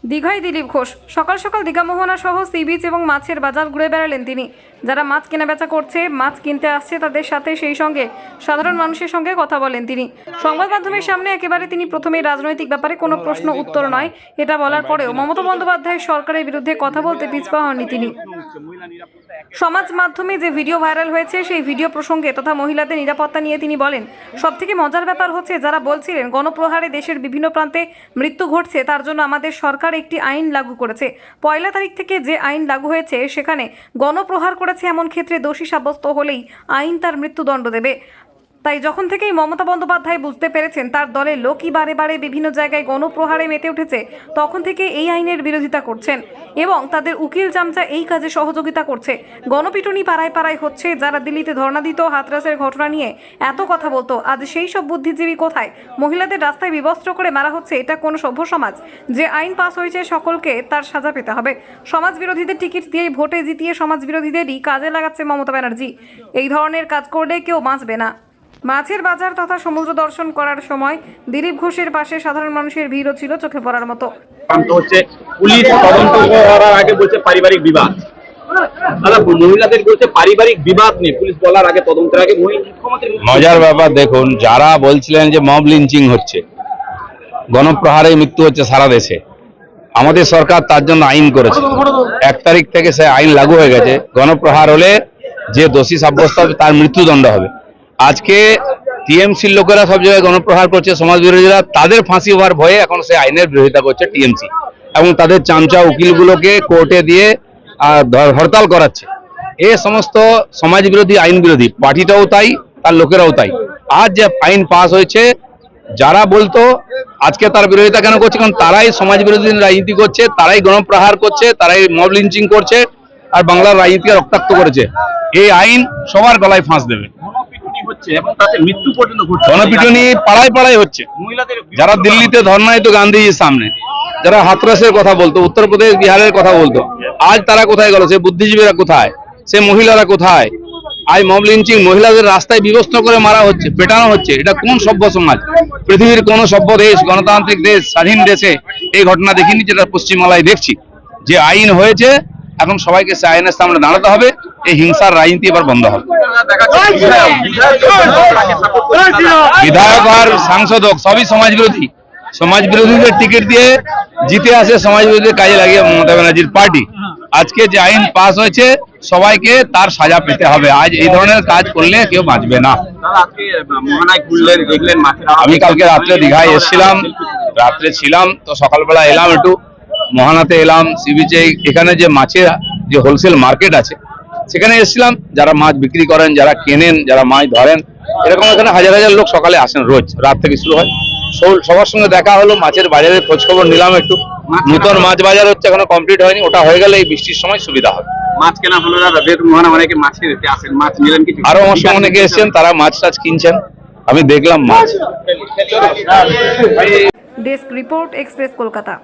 দীঘায় দিলীপ ঘোষ সকাল সকাল দীঘা মোহনা সহ সি বিচ এবং মাছের বাজার ঘুরে বেড়ালেন তিনি। যারা মাছ কেনাবেচা করছে, মাছ কিনতে আসছে, তাদের সাথে সেই সঙ্গে সাধারণ মানুষের সঙ্গে কথা বলেন তিনি। সংবাদ মাধ্যমের সামনে একেবারে তিনি প্রথমেই রাজনৈতিক ব্যাপারে কোনো প্রশ্ন উত্তর নয় এটা বলার পরেও মমতা বন্দ্যোপাধ্যায়ের সরকারের বিরুদ্ধে কথা বলতে পিছপা হননি তিনি। সমাজ মাধ্যমে যে ভিডিও ভাইরাল হয়েছে সেই ভিডিও প্রসঙ্গে তথা মহিলাদের নিরাপত্তা নিয়ে তিনি বলেন, সবথেকে মজার ব্যাপার হচ্ছে যারা বলছিলেন গণপ্রহারে দেশের বিভিন্ন প্রান্তে মৃত্যু ঘটছে, তার জন্য আমাদের সরকার একটি আইন লাগু করেছে। 1 তারিখ থেকে যে আইন লাগু হয়েছে সেখানে গণপ্রহার করেছে এমন ক্ষেত্রে দোষী সাব্যস্ত হলেই আইন তার মৃত্যুদণ্ড দেবে। তাই যখন থেকেই মমতা বন্দ্যোপাধ্যায় বুঝতে পেরেছেন তার দলের লোকই বারে বারে বিভিন্ন জায়গায় গণপ্রহারে মেতে উঠেছে, তখন থেকে এই আইনের বিরোধিতা করছেন এবং তাদের উকিল চামচা এই কাজে সহযোগিতা করছে। গণপিটুনি পাড়ায় পাড়ায় হচ্ছে। যারা দিল্লিতে ধর্ণা দিত, হাতরাসের ঘটনা নিয়ে এত কথা বলতো, আজ সেই সব বুদ্ধিজীবী কোথায়? মহিলাদের রাস্তায় বিবস্ত্র করে মারা হচ্ছে। এটা কোন সভ্য সমাজ? যে আইন পাস হয়েছে সকলকে তার সাজা পেতে হবে। সমাজ বিরোধীদের টিকিট দিয়ে ভোটে জিতিয়ে সমাজ বিরোধীদেরই কাজে লাগাচ্ছে মমতা ব্যানার্জি। এই ধরনের কাজ করলে কেউ বাঁচবে না। মাছের বাজার তথা সমুদ্র দর্শন করার সময় দিলীপ ঘোষের পাশে সাধারণ মানুষের ভিড়ও ছিল চোখে পড়ার মতো। পুলিশ তদন্ত করার আগে বলছে পারিবারিক বিবাদ। দাদা, মহিলাদের বলছে পারিবারিক বিবাদ নেই, পুলিশ বলার আগে তদন্তের আগে। মজার ব্যাপার দেখুন, যারা বলছিলেন যে মব লিঞ্চিং হচ্ছে, গণপ্রহারে মৃত্যু হচ্ছে সারা দেশে, আমাদের সরকার তার জন্য আইন করেছে। 1 তারিখ থেকে সে আইন লাগু হয়ে গেছে। গণপ্রহার হলে যে দোষী সাব্যস্ত হবে তার মৃত্যুদণ্ড হবে। আজকে টিএমসির লোকেরা সব জায়গায় গণপ্রহার করছে, সমাজ বিরোধীরা, তাদের ফাঁসি হওয়ার ভয়ে এখন সে আইনের বিরোধিতা করছে টিএমসি এবং তাদের চামচা উকিলগুলোকে কোর্টে দিয়ে হরতাল করাচ্ছে। এ সমস্ত সমাজ বিরোধী, আইন বিরোধী, পার্টিটাও তাই, তার লোকেরাও তাই। আজ যে আইন পাস হয়েছে, যারা বলতো আজকে তার বিরোধিতা কেন করছে? কারণ তারাই সমাজ বিরোধী রাজনীতি করছে, তারাই গণপ্রহার করছে, তারাই মব লিঞ্চিং করছে আর বাংলার রাজনীতিকে রক্তাক্ত করেছে। এই আইন সবার গলায় ফাঁস দেবে। গণপিটুনি পাড়ায় পাড়ায় হচ্ছে। যারা দিল্লিতে ধর্ণা দিত গান্ধীজির সামনে, যারা হাতরাসের কথা বলতো, উত্তরপ্রদেশ বিহারের কথা বলতো, আজ তারা কোথায় গেল? সে বুদ্ধিজীবীরা কোথায়? সে মহিলারা কোথায়? আজ মব লিঞ্চিং, মহিলাদের রাস্তায় বিবস্ত্র করে মারা হচ্ছে, পেটানো হচ্ছে। এটা কোন সভ্য সমাজ? পৃথিবীর কোন সভ্য দেশ, গণতান্ত্রিক দেশ, স্বাধীন দেশে এই ঘটনা দেখিনি, যেটা পশ্চিমবাংলায় দেখছি। যে আইন হয়েছে, এখন সবাইকে সে আইনের সামনে দাঁড়াতে হবে। এই হিংসার রাজনীতি এবার বন্ধ হবে। বিধায়ক আর সাংসদ সবই সমাজ বিরোধী। সমাজ বিরোধীদের টিকিট দিয়ে জিতে আসে, সমাজ বিরোধীদের কাজে লাগিয়ে মমতা ব্যানার্জির পার্টি। আজকে যে আইন পাস হয়েছে, সবাইকে তার সাজা পেতে হবে। আজ এই ধরনের কাজ করলে কেউ বাঁচবে না। আমি কালকে রাত্রে দীঘায় এসেছিলাম, রাত্রে ছিলাম, তো সকালবেলা এলাম, একটু মোহনাতে এলাম, সি বিচে। এখানে যে মাছের যে হোলসেল মার্কেট আছে সেখানে এসেছিলাম। যারা মাছ বিক্রি করেন, যারা কেনেন, যারা মাছ ধরেন, এরকম এখানে হাজার হাজার লোক সকালে আসেন, রোজ রাত থেকে শুরু হয়। সবার সঙ্গে দেখা হলো, মাছের বাজারের খোঁজ খবর নিলাম একটু। নতুন মাছ বাজার হচ্ছে, এখনো কমপ্লিট হয়নি। ওটা হয়ে গেলে এই বৃষ্টির সময় সুবিধা হবে। মাছ কেনা হলো না, অনেকে মাছের আসেন, মাছ নিলেন কিছু। আরো আমার সঙ্গে অনেকে এসেছেন, তারা মাছ টাছ কিনছেন, আমি দেখলাম মাছ। Desk report, express Kolkata.